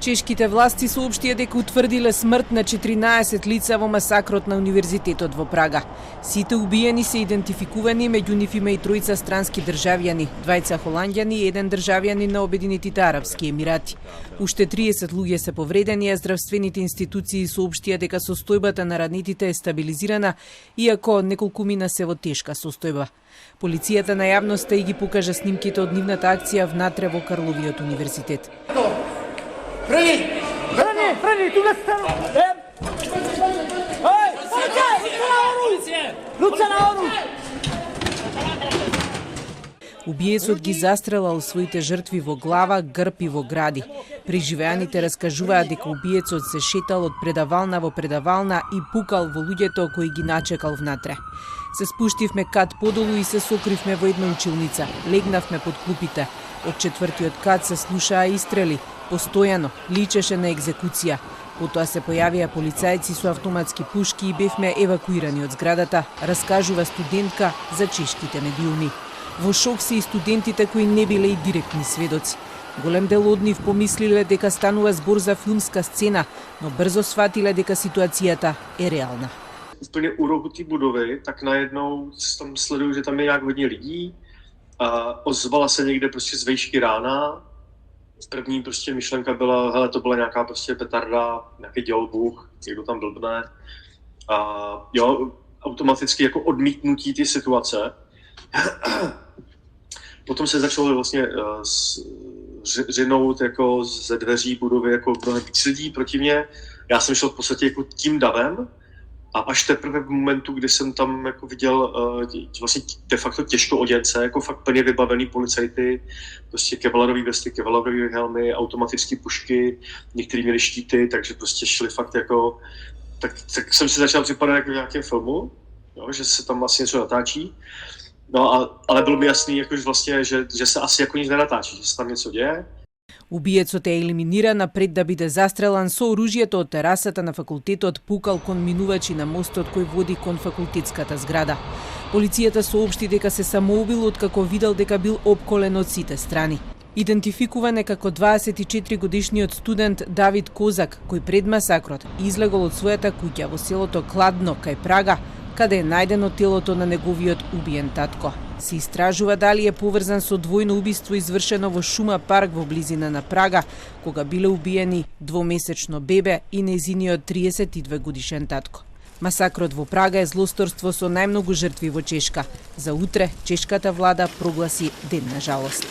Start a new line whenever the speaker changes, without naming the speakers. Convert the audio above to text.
Чешките власти соопштија дека утврдиле смрт на 14 лица во масакрот на универзитетот во Прага. Сите убиени се идентификувани, меѓу нив има и тројца странски државјани, двајца холанѓани и еден државјанин на Обединетите арапски емирати. Уште 30 луѓе се повредени, а здравствените институции соопштија дека состојбата на ранетите е стабилизирана, иако неколкумина се во тешка состојба. Полицијата на јавноста и ги покажа снимките од нивната акција внатре во Карловиот универзитет.
Freni, tu ne stanu! Luca na oru!
Убиецот ги застрелал своите жртви во глава, грб и во гради. Преживеаните раскажуваат дека убиецот се шетал од предавална во предавална и пукал во луѓето кои ги начекал внатре. Се спуштивме кат подолу и се сокривме во една училница. Легнавме под клупите. Од четвртиот кат се слушаа истрели. Постојано, личеше на екзекуција. Потоа се појавија полицајци со автоматски пушки и бевме евакуирани од зградата, раскажува студентка за чешките медиуми. Во шок се и студентите кои не биле и директни сведоци. Голем дел од нив помислиле дека станува збор за филмска сцена, но брзо сватиле дека ситуацијата е реална.
Úplně u rohu té budovy, tak najednou tam sleduju, že tam je nějak hodně lidí a ozvala se někde prostě z vejšky rána. První prostě myšlenka byla, hele, to byla nějaká prostě petarda, nějaký dělbůh, někdo tam blbne. A jo, automaticky jako odmítnutí ty situace. Potom se začalo vlastně řinout jako ze dveří budovy jako mnohem víc lidí proti mně. Já jsem šel v podstatě jako tím davem. A až teprve v momentu, kdy jsem tam jako viděl vlastně de facto těžko oděnce, jako fakt plně vybavený policajty, prostě kevlarový vesty, kevlarové helmy, automatické pušky, některý měli štíty, takže prostě šli fakt jako... Tak jsem si začal připadat jako v nějakém filmu, jo, že se tam vlastně něco natáčí. No ale bylo mi jasný, jako, že, vlastně, že se asi jako nic nenatáčí, že se tam něco děje.
Убиецот е елиминиран, а пред да биде застрелан со оружјето од терасата на факултетот пукал кон минувачи на мостот кој води кон факултетската зграда. Полицијата соопшти дека се самоубил откако видел дека бил опколен од сите страни. Идентификуван е како 24 годишниот студент Давид Козак, кој пред масакрот излегол од својата куќа во селото Кладно кај Прага, каде е најдено телото на неговиот убиен татко. Се истражува дали е поврзан со двојно убиство извршено во Шума парк во близина на Прага, кога биле убиени двомесечно бебе и нејзиниот 32 годишен татко. Масакрот во Прага е злосторство со најмногу жртви во Чешка. За утре чешката влада прогласи ден на жалост.